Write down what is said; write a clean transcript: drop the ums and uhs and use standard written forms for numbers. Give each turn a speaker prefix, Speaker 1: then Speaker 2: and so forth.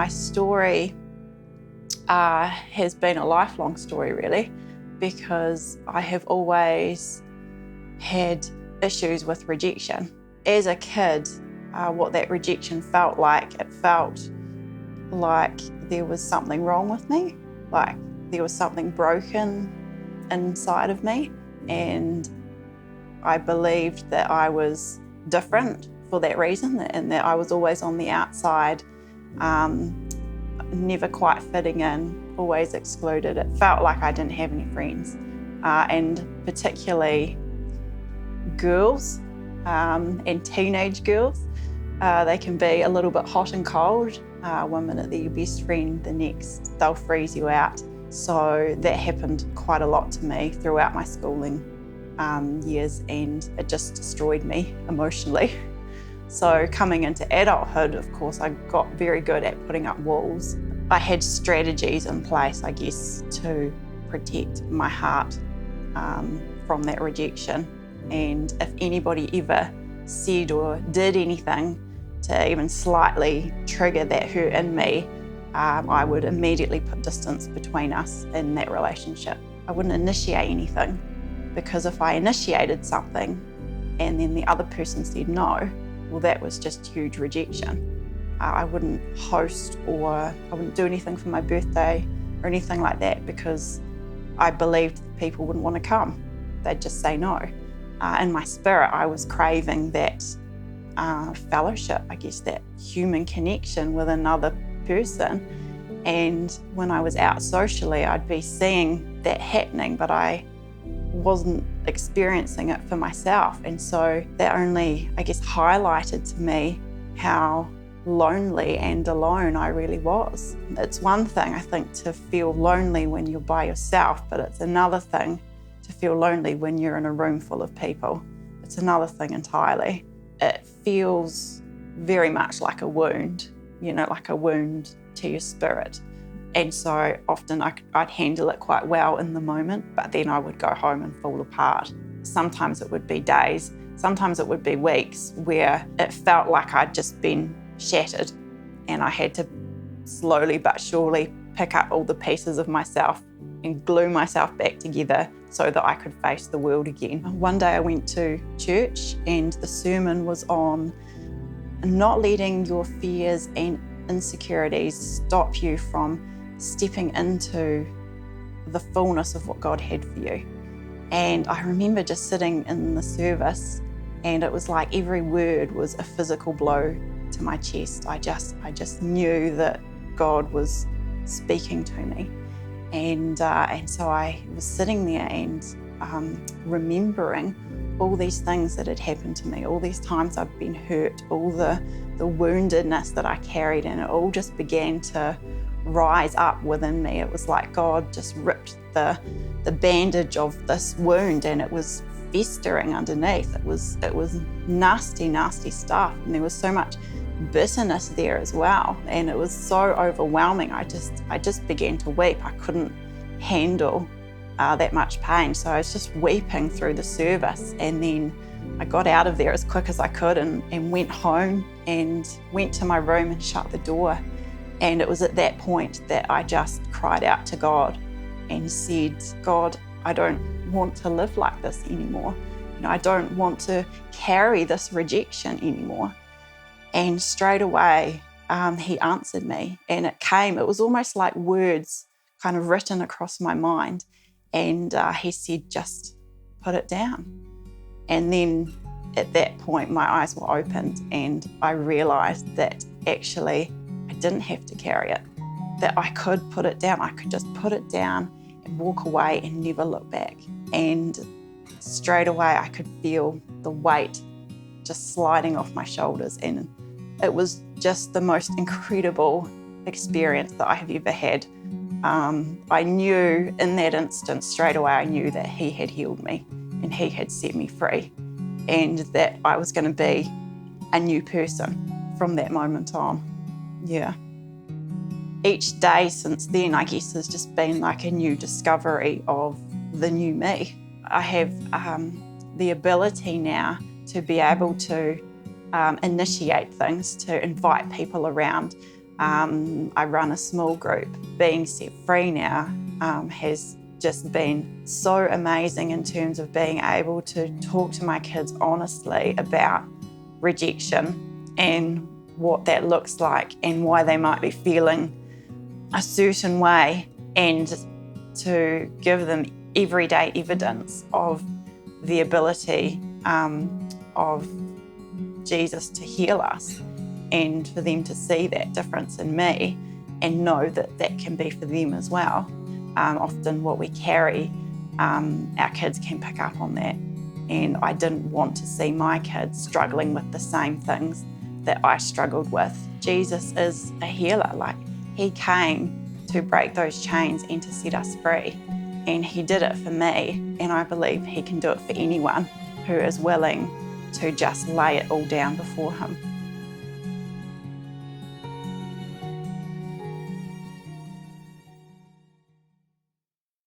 Speaker 1: my story has been a lifelong story, really, because I have always had issues with rejection. As a kid, what that rejection felt like, it felt like there was something wrong with me, like there was something broken inside of me, and I believed that I was different for that reason, and that I was always on the outside, never quite fitting in, always excluded. It felt like I didn't have any friends, and particularly girls and teenage girls. They can be a little bit hot and cold. One minute they're your best friend, the next they'll freeze you out. So that happened quite a lot to me throughout my schooling years, and it just destroyed me emotionally. So coming into adulthood, of course, I got very good at putting up walls. I had strategies in place, I guess, to protect my heart from that rejection. And if anybody ever said or did anything to even slightly trigger that hurt in me, I would immediately put distance between us in that relationship. I wouldn't initiate anything, because if I initiated something and then the other person said no, well, that was just huge rejection. I wouldn't host, or I wouldn't do anything for my birthday or anything like that, because I believed that people wouldn't want to come. They'd just say no. In my spirit, I was craving that fellowship, I guess, that human connection with another person. And when I was out socially, I'd be seeing that happening, but I wasn't experiencing it for myself. And so that only, I guess, highlighted to me how lonely and alone I really was. It's one thing, I think, to feel lonely when you're by yourself, but it's another thing to feel lonely when you're in a room full of people. It's another thing entirely. It feels very much like a wound, like a wound to your spirit. And so often I'd handle it quite well in the moment, but then I would go home and fall apart. Sometimes it would be days, sometimes it would be weeks where it felt like I'd just been shattered, and I had to slowly but surely pick up all the pieces of myself and glue myself back together so that I could face the world again. One day I went to church and the sermon was on not letting your fears and insecurities stop you from stepping into the fullness of what God had for you. And I remember just sitting in the service, and it was like every word was a physical blow to my chest. I just knew that God was speaking to me. And so I was sitting there and remembering all these things that had happened to me, all these times I've been hurt, all the woundedness that I carried, and it all just began to rise up within me. It was like God just ripped the bandage of this wound, and it was festering underneath. It was nasty, nasty stuff, and there was so much bitterness there as well, and it was so overwhelming. I just began to weep. I couldn't handle that much pain, so I was just weeping through the service. And then I got out of there as quick as I could and went home and went to my room and shut the door. And it was at that point that I just cried out to God and said, God, I don't want to live like this anymore. I don't want to carry this rejection anymore. And straight away, he answered me, and it was almost like words kind of written across my mind. And he said, just put it down. And then at that point, my eyes were opened, and I realized that actually I didn't have to carry it, that I could put it down. I could just put it down and walk away and never look back. And straight away, I could feel the weight just sliding off my shoulders. And it was just the most incredible experience that I have ever had. I knew in that instant, straight away, I knew that he had healed me and he had set me free, and that I was going to be a new person from that moment on. Yeah. Each day since then, I guess, has just been like a new discovery of the new me. I have the ability now to be able to initiate things, to invite people around, I run a small group. Being set free now has just been so amazing in terms of being able to talk to my kids honestly about rejection and what that looks like and why they might be feeling a certain way, and to give them everyday evidence of the ability of Jesus to heal us, and for them to see that difference in me and know that that can be for them as well. Often what we carry, our kids can pick up on that. And I didn't want to see my kids struggling with the same things that I struggled with. Jesus is a healer. Like, he came to break those chains and to set us free. And he did it for me. And I believe he can do it for anyone who is willing to just lay it all down before him.